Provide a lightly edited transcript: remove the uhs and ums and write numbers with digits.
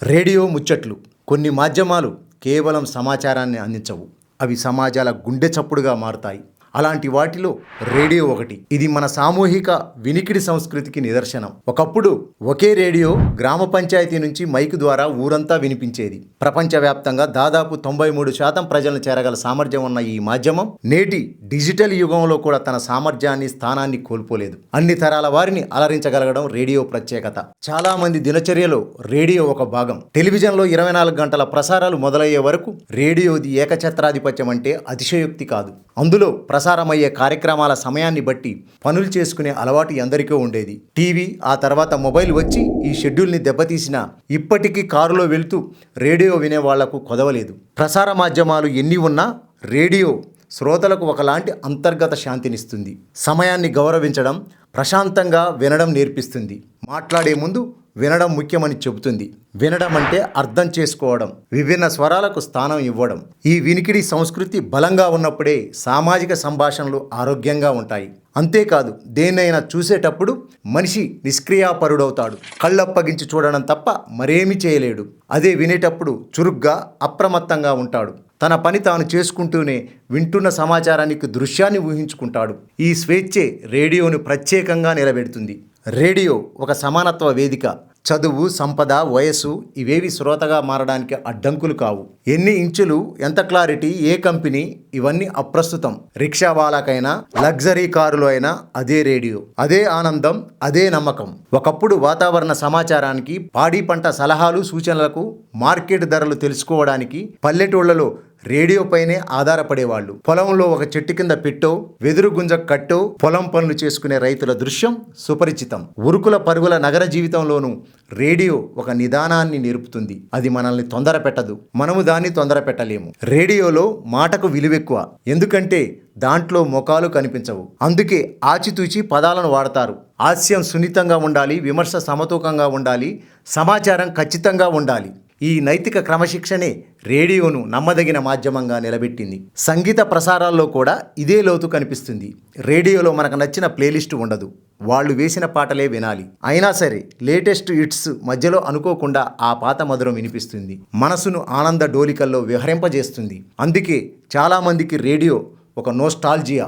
Radio ముచ్చట్లు. కొన్ని మాధ్యమాలు కేవలం సమాచారాన్ని అందించవు, అవి సమాజాల గుండె చప్పుడుగా మారుతాయి. అలాంటి వాటిలో రేడియో ఒకటి. ఇది మన సామూహిక వినికిడి సంస్కృతికి నిదర్శనం. ఒకప్పుడు ఒకే రేడియో గ్రామ పంచాయతీ నుంచి మైకు ద్వారా ఊరంతా వినిపించేది. ప్రపంచవ్యాప్తంగా దాదాపు 93% ప్రజలను చేరగల సామర్థ్యం ఉన్న ఈ మాధ్యమం నేటి డిజిటల్ యుగంలో కూడా తన సామర్థ్యాన్ని, స్థానాన్ని కోల్పోలేదు. అన్ని తరాల వారిని అలరించగలగడం రేడియో ప్రత్యేకత. చాలా మంది దినచర్యలో రేడియో ఒక భాగం. టెలివిజన్లో 24 గంటల ప్రసారాలు మొదలయ్యే వరకు రేడియోది ఏకఛత్రాధిపత్యం అంటే అతిశయోక్తి కాదు. అందులో ప్రసారమయ్యే కార్యక్రమాల సమయాన్ని బట్టి పనులు చేసుకునే అలవాటు ఎందరికో ఉండేది. టీవీ, ఆ తర్వాత మొబైల్ వచ్చి ఈ షెడ్యూల్ని దెబ్బతీసినా ఇప్పటికీ కారులో వెళుతూ రేడియో వినే వాళ్లకు కొదవలేదు. ప్రసార మాధ్యమాలు ఎన్ని ఉన్నా రేడియో శ్రోతలకు ఒకలాంటి అంతర్గత శాంతినిస్తుంది. సమయాన్ని గౌరవించడం, ప్రశాంతంగా వినడం నేర్పిస్తుంది. మాట్లాడే ముందు వినడం ముఖ్యమని చెబుతుంది. వినడం అంటే అర్థం చేసుకోవడం, విభిన్న స్వరాలకు స్థానం ఇవ్వడం. ఈ వినికిడి సంస్కృతి బలంగా ఉన్నప్పుడే సామాజిక సంభాషణలు ఆరోగ్యంగా ఉంటాయి. అంతేకాదు, దేన్నైనా చూసేటప్పుడు మనిషి నిష్క్రియాపరుడవుతాడు. కళ్ళప్పగించి చూడడం తప్ప మరేమీ చేయలేడు. అదే వినేటప్పుడు చురుగ్గా, అప్రమత్తంగా ఉంటాడు. తన పని తాను చేసుకుంటూనే వింటున్న సమాచారానికి దృశ్యాన్ని ఊహించుకుంటాడు. ఈ స్వేచ్ఛే రేడియోను ప్రత్యేకంగా నిలబెడుతుంది. రేడియో ఒక సమానత్వ వేదిక. చదువు, సంపద, వయస్సు ఇవేవి శ్రోతగా మారడానికి అడ్డంకులు కావు. ఎన్ని ఇంచులు, ఎంత క్లారిటీ, ఏ కంపెనీ, ఇవన్నీ అప్రస్తుతం. రిక్షా వాళ్ళకైనా, లగ్జరీ కారులో అయినా అదే రేడియో, అదే ఆనందం, అదే నమ్మకం. ఒకప్పుడు వాతావరణ సమాచారానికి, పాడి పంట సలహాలు, సూచనలకు, మార్కెట్ ధరలు తెలుసుకోవడానికి పల్లెటూళ్లలో రేడియో పైనే ఆధారపడేవాళ్ళు. పొలంలో ఒక చెట్టు కింద పెట్టో, వెదురు గుంజ కట్టో పొలం పనులు చేసుకునే రైతుల దృశ్యం సుపరిచితం. ఉరుకుల పరుగుల నగర జీవితంలోనూ రేడియో ఒక నిదానాన్ని నేర్పుతుంది. అది మనల్ని తొందర పెట్టదు, మనము దాన్ని తొందర పెట్టలేము. రేడియోలో మాటకు విలువెక్కువ, ఎందుకంటే దాంట్లో ముఖాలు కనిపించవు. అందుకే ఆచితూచి పదాలను వాడతారు. హాస్యం సున్నితంగా ఉండాలి, విమర్శ సమతూకంగా ఉండాలి, సమాచారం ఖచ్చితంగా ఉండాలి. ఈ నైతిక క్రమశిక్షణే రేడియోను నమ్మదగిన మాధ్యమంగా నిలబెట్టింది. సంగీత ప్రసారాల్లో కూడా ఇదే లోతు కనిపిస్తుంది. రేడియోలో మనకు నచ్చిన ప్లేలిస్ట్ ఉండదు, వాళ్ళు వేసిన పాటలే వినాలి. అయినా సరే లేటెస్ట్ హిట్స్ మధ్యలో అనుకోకుండా ఆ పాత మధురం వినిపిస్తుంది. మనసును ఆనంద డోలికల్లో విహరింపజేస్తుంది. అందుకే చాలామందికి రేడియో ఒక నోస్టాల్జియా.